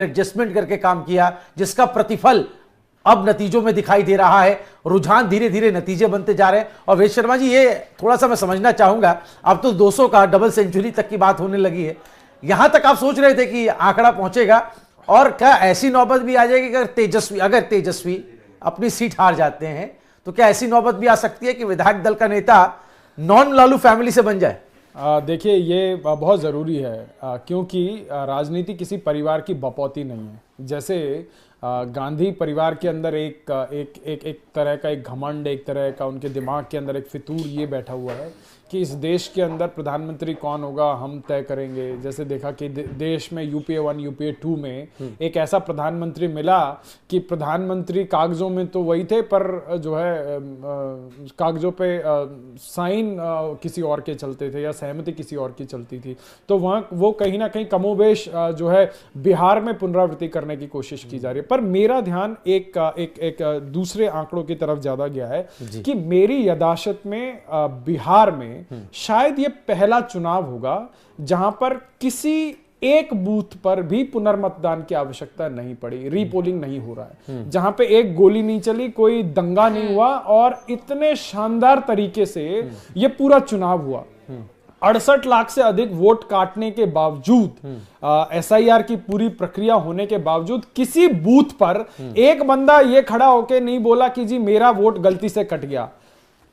Adjustment करके काम किया, जिसका प्रतिफल अब नतीजों में दिखाई दे रहा है। रुझान धीरे धीरे नतीजे बनते जा रहे हैं। और वेद शर्मा जी, ये थोड़ा सा मैं समझना चाहूंगा, अब तो 200 का डबल सेंचुरी तक की बात होने लगी है। यहां तक आप सोच रहे थे कि आंकड़ा पहुंचेगा, और क्या ऐसी नौबत भी आ जाएगी कि अगर तेजस्वी अपनी सीट हार जाते हैं तो क्या ऐसी नौबत भी आ सकती है कि विधायक दल का नेता नॉन लालू फैमिली से बन जाए? देखिए, ये बहुत ज़रूरी है, क्योंकि राजनीति किसी परिवार की बपौती नहीं है। जैसे गांधी परिवार के अंदर एक तरह का एक घमंड, एक तरह का उनके दिमाग के अंदर एक फितूर ये बैठा हुआ है कि इस देश के अंदर प्रधानमंत्री कौन होगा हम तय करेंगे। जैसे देखा कि देश में यूपीए 1 यूपीए 2 में एक ऐसा प्रधानमंत्री मिला कि प्रधानमंत्री कागजों में तो वही थे, पर जो है कागजों पे साइन किसी और के चलते थे या सहमति किसी और की चलती थी। तो वहाँ वो कहीं ना कहीं कमोबेश जो है बिहार में पुनरावृत्ति करने की कोशिश की जा रही है। पर मेरा ध्यान एक दूसरे आंकड़ों की तरफ ज्यादा गया है कि मेरी यदाशत में बिहार में शायद ये पहला चुनाव होगा जहां पर किसी एक बूथ पर भी पुनर्मतदान की आवश्यकता नहीं पड़ी, रीपोलिंग नहीं हो रहा है, जहां पे एक गोली नहीं चली, कोई दंगा नहीं हुआ, और इतने शानदार तरीके से ये पूरा चुनाव हुआ। 68 लाख से अधिक वोट काटने के बावजूद, एसआईआर की पूरी प्रक्रिया होने के बावजूद, किसी बूथ पर एक बंदा ये खड़ा होके नहीं बोला कि जी मेरा वोट गलती से कट गया।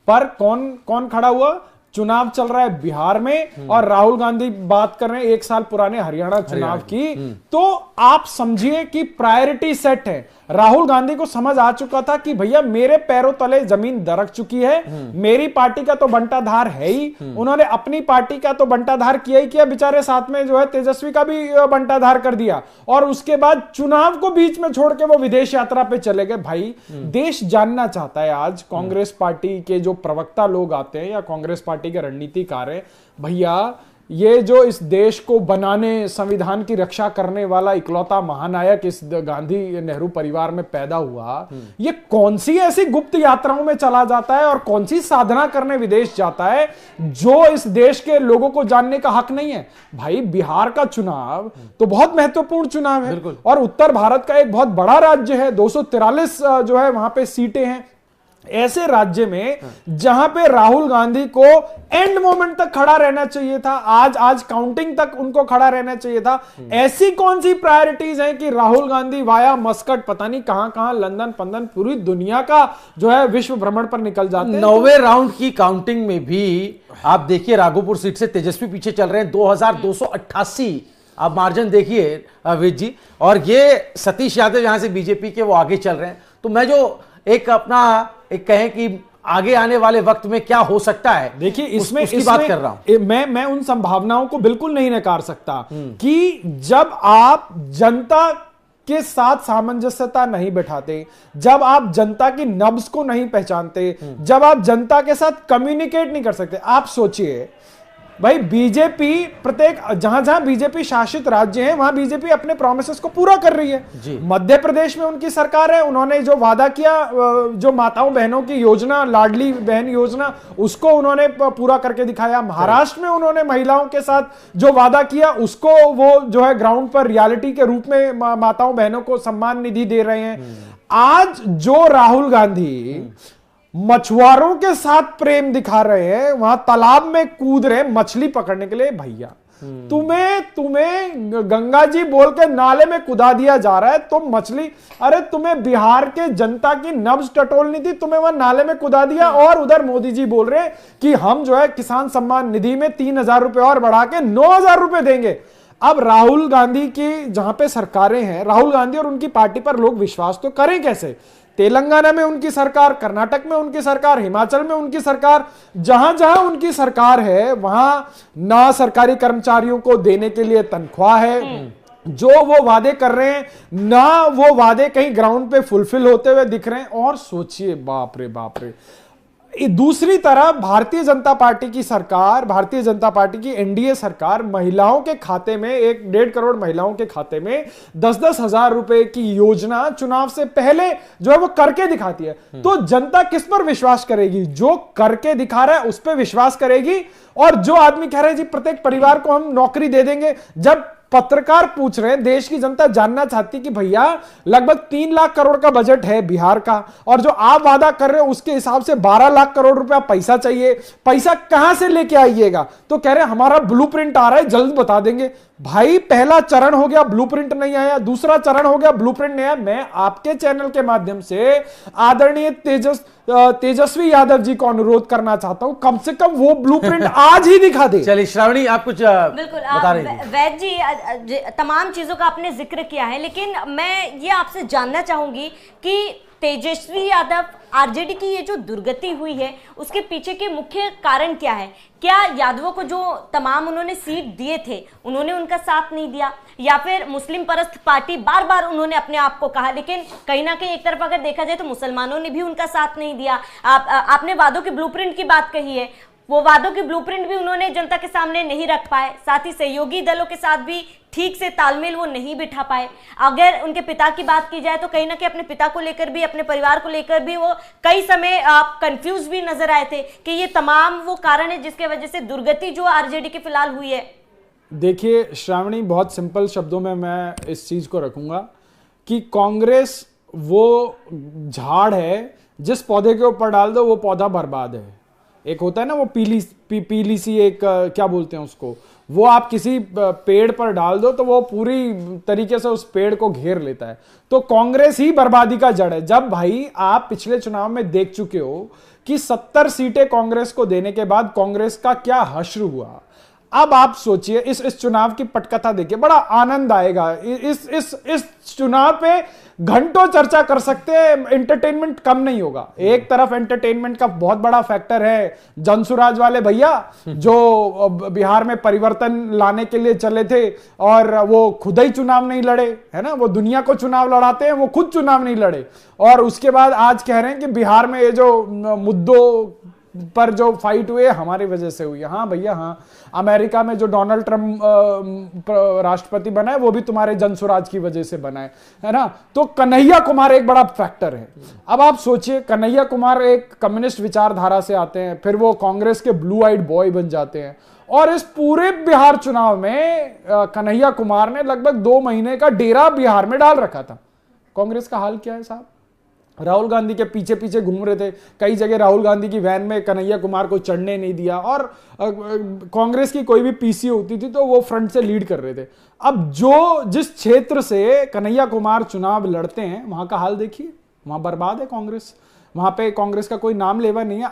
पर कौन खड़ा हुआ? चुनाव चल रहा है बिहार में और राहुल गांधी बात कर रहे हैं 1 साल पुराने हरियाणा चुनाव की। तो आप समझिए कि प्रायोरिटी सेट है। राहुल गांधी को समझ आ चुका था कि भैया मेरे पैरों तले जमीन दरक चुकी है, मेरी पार्टी का तो बंटाधार है ही। उन्होंने अपनी पार्टी का तो बंटाधार किया ही किया, बेचारे साथ में जो है तेजस्वी का भी बंटाधार कर दिया, और उसके बाद चुनाव को बीच में छोड़ के वो विदेश यात्रा पे चले गए। भाई देश जानना चाहता है आज, कांग्रेस पार्टी के जो प्रवक्ता लोग आते हैं या कांग्रेस पार्टी के रणनीतिकार हैं, भैया ये जो इस देश को बनाने, संविधान की रक्षा करने वाला इकलौता महानायक इस गांधी नेहरू परिवार में पैदा हुआ, ये कौन सी ऐसी गुप्त यात्राओं में चला जाता है और कौन सी साधना करने विदेश जाता है जो इस देश के लोगों को जानने का हक नहीं है। भाई बिहार का चुनाव तो बहुत महत्वपूर्ण चुनाव है, और उत्तर भारत का एक बहुत बड़ा राज्य है, 243 जो है वहां पे सीटें हैं। ऐसे राज्य में जहां पे राहुल गांधी को एंड मोमेंट तक खड़ा रहना चाहिए था, आज काउंटिंग तक उनको खड़ा रहना चाहिए था, ऐसी कौन सी प्रायोरिटीज हैं कि राहुल गांधी वाया मस्कट पता नहीं कहां लंदन पंदन पूरी दुनिया का जो है विश्व भ्रमण पर निकल जाते हैं। 9वें राउंड की काउंटिंग में भी आप देखिए राघोपुर सीट से तेजस्वी पीछे चल रहे हैं, 2288 आप मार्जिन देखिए वेद जी, और ये सतीश यादव यहां से बीजेपी के वो आगे चल रहे हैं। तो मैं जो एक कहें कि आगे आने वाले वक्त में क्या हो सकता है, देखिए इसमें बात कर रहा हूं। मैं उन संभावनाओं को बिल्कुल नहीं नकार सकता कि जब आप जनता के साथ सामंजस्यता नहीं बैठाते, जब आप जनता की नब्ज को नहीं पहचानते, जब आप जनता के साथ कम्युनिकेट नहीं कर सकते। आप सोचिए भाई, बीजेपी प्रत्येक जहां बीजेपी शासित राज्य है वहां बीजेपी अपने प्रोमिसेस को पूरा कर रही है। मध्य प्रदेश में उनकी सरकार है, उन्होंने जो वादा किया, जो माताओं बहनों की योजना, लाडली बहन योजना, उसको उन्होंने पूरा करके दिखाया। महाराष्ट्र में उन्होंने महिलाओं के साथ जो वादा किया उसको वो जो है ग्राउंड पर रियलिटी के रूप में माताओं बहनों को सम्मान निधि दे रहे हैं। आज जो राहुल गांधी मछुआरों के साथ प्रेम दिखा रहे हैं, वहां तालाब में कूद रहे मछली पकड़ने के लिए, भैया तुम्हें गंगा जी बोल के नाले में कुदा दिया जा रहा है, तुम मछली, अरे तुम्हें बिहार के जनता की नब्ज टटोलनी थी, तुम्हें वहां नाले में कुदा दिया, और उधर मोदी जी बोल रहे कि हम जो है किसान सम्मान निधि में 3000 रुपए और बढ़ा के 9000 रुपए देंगे। अब राहुल गांधी की जहां पे सरकारें हैं, राहुल गांधी और उनकी पार्टी पर लोग विश्वास तो करें कैसे? तेलंगाना में उनकी सरकार, कर्नाटक में उनकी सरकार, हिमाचल में उनकी सरकार, जहां जहां उनकी सरकार है वहां ना सरकारी कर्मचारियों को देने के लिए तनख्वाह है, जो वो वादे कर रहे हैं ना वो वादे कहीं ग्राउंड पे फुलफिल होते हुए दिख रहे हैं। और सोचिए, बाप रे बाप रे, दूसरी तरफ भारतीय जनता पार्टी की सरकार, भारतीय जनता पार्टी की एनडीए सरकार महिलाओं के खाते में, 1.5 करोड़ महिलाओं के खाते में 10-10 हजार रुपए की योजना चुनाव से पहले जो है वो करके दिखाती है। तो जनता किस पर विश्वास करेगी? जो करके दिखा रहा है उस पर विश्वास करेगी। और जो आदमी कह रहे हैं जी प्रत्येक परिवार को हम नौकरी दे देंगे, जब पत्रकार पूछ रहे हैं, देश की जनता जानना चाहती कि भैया लगभग 3 लाख करोड़ का बजट है बिहार का, और जो आप वादा कर रहे हो उसके हिसाब से 12 लाख करोड़ रुपया पैसा चाहिए, पैसा कहां से लेके आइएगा? तो कह रहे हैं हमारा ब्लूप्रिंट आ रहा है, जल्द बता देंगे। भाई पहला चरण हो गया, ब्लूप्रिंट नहीं आया, दूसरा चरण हो गया, ब्लूप्रिंट नहीं आया। मैं आपके चैनल के माध्यम से आदरणीय तेजस्वी यादव जी को अनुरोध करना चाहता हूं, कम से कम वो ब्लूप्रिंट आज ही दिखा दे। चलिए श्रावणी, आप कुछ बिल्कुल बता रहे हैं। वैद जी तमाम चीजों का आपने जिक्र किया है, लेकिन मैं ये आपसे जानना चाहूंगी कि तेजस्वी यादव आरजेडी की ये जो दुर्गति हुई है उसके पीछे के मुख्य कारण क्या है? क्या यादवों को जो तमाम उन्होंने सीट दिए थे उन्होंने उनका साथ नहीं दिया, या फिर मुस्लिम परस्त पार्टी बार बार उन्होंने अपने आप को कहा, लेकिन कहीं ना कहीं एक तरफ अगर देखा जाए तो मुसलमानों ने भी उनका साथ नहीं दिया। आपने वादों के ब्लूप्रिंट की बात कही है, वो वादों की ब्लूप्रिंट भी उन्होंने जनता के सामने नहीं रख पाए, साथ ही सहयोगी दलों के साथ भी ठीक से तालमेल वो नहीं बिठा पाए। अगर उनके पिता की बात की जाए तो कहीं ना कहीं अपने पिता को लेकर भी, अपने परिवार को लेकर भी वो कई समय कंफ्यूज भी नजर आए थे कि ये तमाम वो कारण है जिसके वजह से दुर्गति जो आरजेडी की फिलहाल हुई है। देखिए श्रावणी, बहुत सिंपल शब्दों में मैं इस चीज को रखूंगा कि कांग्रेस वो झाड़ है जिस पौधे के ऊपर डाल दो वो पौधा बर्बाद है। एक होता है ना वो पीली सी एक क्या बोलते हैं उसको, वो आप किसी पेड़ पर डाल दो तो वो पूरी तरीके से उस पेड़ को घेर लेता है। तो कांग्रेस ही बर्बादी का जड़ है। जब भाई आप पिछले चुनाव में देख चुके हो कि 70 सीटें कांग्रेस को देने के बाद कांग्रेस का क्या हश्र हुआ, अब आप सोचिए इस चुनाव की पटकथा देखिए, बड़ा आनंद आएगा। इस चुनाव पे घंटों चर्चा कर सकते हैं, एंटरटेनमेंट कम नहीं होगा। एक तरफ एंटरटेनमेंट का बहुत बड़ा फैक्टर है जनसुराज वाले भैया जो बिहार में परिवर्तन लाने के लिए चले थे और वो खुद ही चुनाव नहीं लड़े, है ना, वो दुनिया को चुनाव लड़ाते हैं, वो खुद चुनाव नहीं लड़े, और उसके बाद आज कह रहे हैं कि बिहार में ये जो मुद्दों पर जो फाइट हुए हमारी वजह से हुई। हाँ भैया हाँ, अमेरिका में जो डोनाल्ड ट्रम्प राष्ट्रपति बना है वो भी तुम्हारे जनसुराज की वजह से बना है ना। तो कन्हैया कुमार एक बड़ा फैक्टर है। अब आप सोचिए, कन्हैया कुमार एक कम्युनिस्ट विचारधारा से आते हैं, फिर वो कांग्रेस के ब्लू आइड बॉय बन जाते हैं, और इस पूरे बिहार चुनाव में कन्हैया कुमार ने लगभग 2 महीने का डेरा बिहार में डाल रखा था। कांग्रेस का हाल क्या है साहब? राहुल गांधी के पीछे पीछे घूम रहे थे, कई जगह राहुल गांधी की वैन में कन्हैया कुमार को चढ़ने नहीं दिया, और कांग्रेस की कोई भी पीसी होती थी तो वो फ्रंट से लीड कर रहे थे। अब जो जिस क्षेत्र से कन्हैया कुमार चुनाव लड़ते हैं वहां का हाल देखिए, वहां बर्बाद है कांग्रेस, वहां पे कांग्रेस का कोई नाम लेवा नहीं है।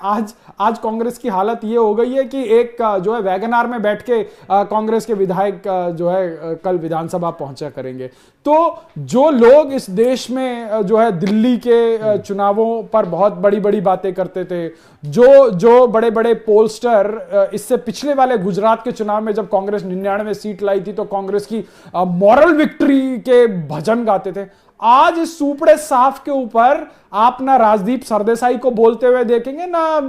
आज कांग्रेस की हालत ये हो गई है कि एक जो है वैगनार में बैठ के कांग्रेस के विधायक जो है कल विधानसभा पहुंचा करेंगे। तो जो लोग इस देश में जो है दिल्ली के चुनावों पर बहुत बड़ी बड़ी बातें करते थे, जो बड़े बड़े पोलस्टर इससे पिछले वाले गुजरात के चुनाव में जब कांग्रेस 99 सीट लाई थी तो कांग्रेस की मॉरल विक्ट्री के भजन गाते थे, आज इस सुपड़े साफ के ऊपर आप ना राजदीप सरदेसाई को बोलते हुए देखेंगे ना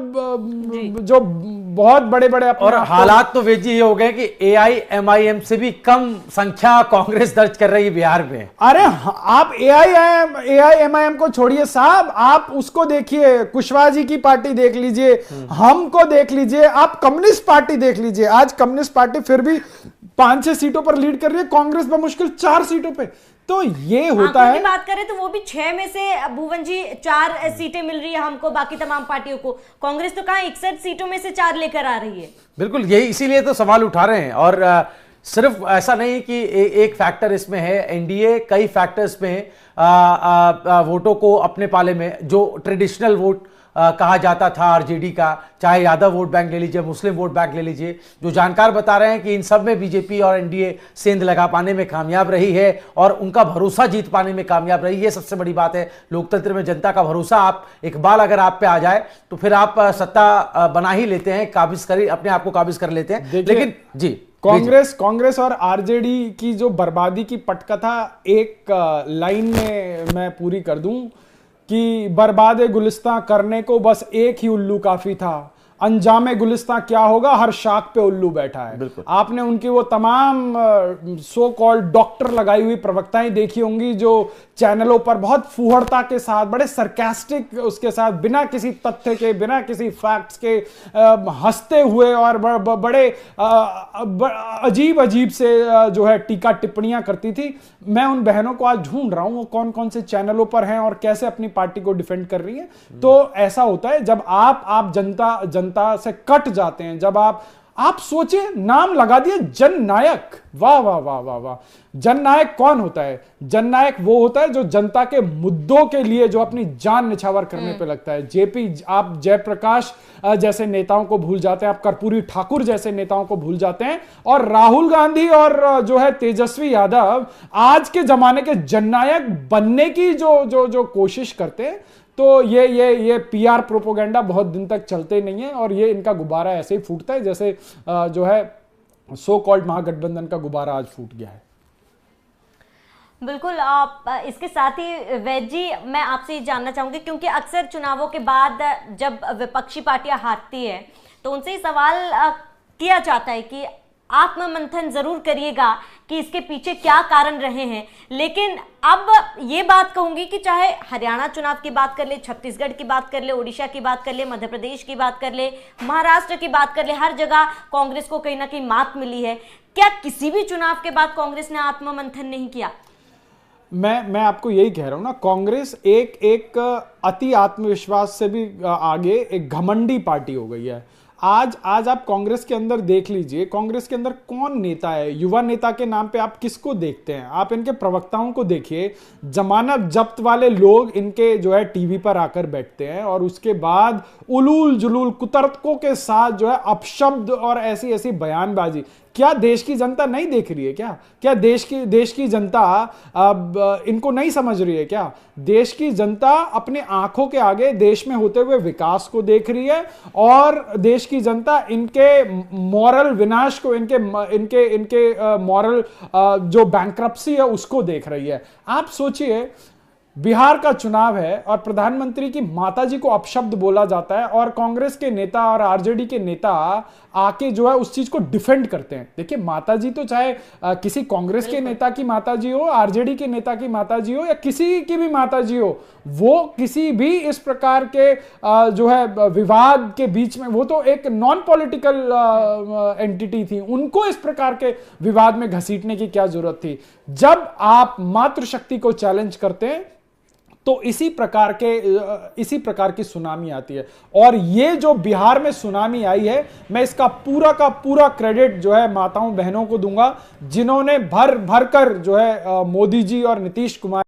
जो बहुत बड़े बड़े और हालात तो वेजी ये हो गए कि AIMIM से भी कम संख्या कांग्रेस दर्ज कर रही है बिहार में। अरे आप AIMIM को छोड़िए साहब, आप उसको देखिए, कुशवाहा जी की पार्टी देख लीजिए, हमको देख लीजिए, आप कम्युनिस्ट पार्टी देख लीजिए। आज कम्युनिस्ट पार्टी फिर भी 5-6 सीटों पर लीड कर रही है, कांग्रेस बमुश्किल 4 सीटों पे। तो ये होता है, बात करें तो वो भी 6 में से भुवन जी 4 सीटें मिल रही है हमको, बाकी तमाम पार्टियों को। कांग्रेस तो कहां 61 सीटों में से 4 लेकर आ रही है। बिल्कुल, यही इसीलिए तो सवाल उठा रहे हैं। और सिर्फ ऐसा नहीं कि एक फैक्टर इसमें है, एनडीए कई फैक्टर्स में वोटों को अपने पाले में, जो ट्रेडिशनल वोट कहा जाता था आरजेडी का, चाहे यादव वोट बैंक ले लीजिए, मुस्लिम वोट बैंक ले लीजिए, जो जानकार बता रहे हैं कि इन सब में बीजेपी और एनडीए सेंध लगा पाने में कामयाब रही है और उनका भरोसा जीत पाने में कामयाब रही है। सबसे बड़ी बात है लोकतंत्र में जनता का भरोसा। आप इकबाल अगर आप पे आ जाए तो फिर आप सत्ता बना ही लेते हैं, काबिज कर, अपने आप को काबिज कर लेते हैं। लेकिन जी, कांग्रेस और आरजेडी की जो बर्बादी की पटकथा एक लाइन में मैं पूरी कर दूं कि बर्बाद गुलिस्तां करने को बस एक ही उल्लू काफी था, अंजामे गुलिस्तां क्या होगा, हर शाख पे उल्लू बैठा है। आपने उनकी वो तमाम सो कॉल्ड डॉक्टर लगाई हुई प्रवक्ताएं देखी होंगी जो चैनलों पर बहुत फूहड़ता के साथ, बड़े सरकास्टिक उसके साथ, बिना किसी तथ्य के, बिना किसी फैक्ट्स के हंसते हुए और बड़े अजीब अजीब से जो है टीका टिप्पणियां करती थी। मैं उन बहनों को आज ढूंढ रहा हूं वो कौन कौन से चैनलों पर हैं और कैसे अपनी पार्टी को डिफेंड कर रही है। तो ऐसा होता है जब आप जनता से कट जाते हैं, जब आप सोचिए, नाम लगा दिए जननायक। वाह वाह वाह वाह वाह। जननायक कौन होता है? जननायक वो होता है जो जनता के मुद्दों के लिए जो अपनी जान निछावर करने पे लगता है। जेपी, आप जयप्रकाश जैसे नेताओं को भूल जाते हैं, आप कर्पूरी ठाकुर जैसे नेताओं को भूल जाते हैं, और राहुल गांधी और जो है तेजस्वी यादव आज के जमाने के जननायक बनने की जो कोशिश करते हैं। तो ये पीआर प्रोपोगेंडा बहुत दिन तक चलते नहीं है और ये इनका गुब्बारा ऐसे ही फूटता है जैसे जो है सो कॉल्ड महागठबंधन का गुब्बारा आज फूट गया है। बिल्कुल। आप इसके साथ ही वैद जी, मैं आपसे ये जानना चाहूंगी, क्योंकि अक्सर चुनावों के बाद जब विपक्षी पार्टियां हारती है तो उनसे सवाल किया जाता है कि आत्ममंथन जरूर करिएगा कि इसके पीछे क्या कारण रहे हैं। लेकिन अब ये बात कहूंगी कि चाहे हरियाणा चुनाव की बात कर ले, छत्तीसगढ़ की बात कर ले, उड़ीसा की बात कर ले, मध्य प्रदेश की बात कर ले, महाराष्ट्र की बात कर ले, हर जगह कांग्रेस को कहीं ना कहीं मात मिली है। क्या किसी भी चुनाव के बाद कांग्रेस ने आत्ममंथन नहीं किया? मैं आपको यही कह रहा हूं ना, कांग्रेस एक अति आत्मविश्वास से भी आगे एक घमंडी पार्टी हो गई है। आज आप कांग्रेस के अंदर देख लीजिए, कांग्रेस के अंदर कौन नेता है? युवा नेता के नाम पे आप किसको देखते हैं? आप इनके प्रवक्ताओं को देखिए, जमानत जब्त वाले लोग इनके जो है टीवी पर आकर बैठते हैं और उसके बाद उलूल जुलूल कुतर्कों के साथ जो है अपशब्द और ऐसी बयानबाजी। क्या देश की जनता नहीं देख रही है? क्या देश की जनता अब इनको नहीं समझ रही है? क्या देश की जनता अपने आंखों के आगे देश में होते हुए विकास को देख रही है और देश की जनता इनके मॉरल विनाश को, इनके मॉरल जो बैंक्रप्सी है उसको देख रही है। आप सोचिए, बिहार का चुनाव है और प्रधानमंत्री की माताजी को अपशब्द बोला जाता है और कांग्रेस के नेता और आरजेडी के नेता आके जो है उस चीज को डिफेंड करते हैं। देखिए, माताजी तो चाहे किसी कांग्रेस के नेता की माताजी हो, आरजेडी के नेता की माताजी हो या किसी की भी माताजी हो, वो किसी भी इस प्रकार के जो है विवाद के बीच में, वो तो एक नॉन पॉलिटिकल एंटिटी थी, उनको इस प्रकार के विवाद में घसीटने की क्या जरूरत थी? जब आप मातृशक्ति को चैलेंज करते हैं तो इसी प्रकार की सुनामी आती है। और ये जो बिहार में सुनामी आई है, मैं इसका पूरा का पूरा क्रेडिट जो है माताओं बहनों को दूंगा, जिन्होंने भर कर जो है मोदी जी और नीतीश कुमार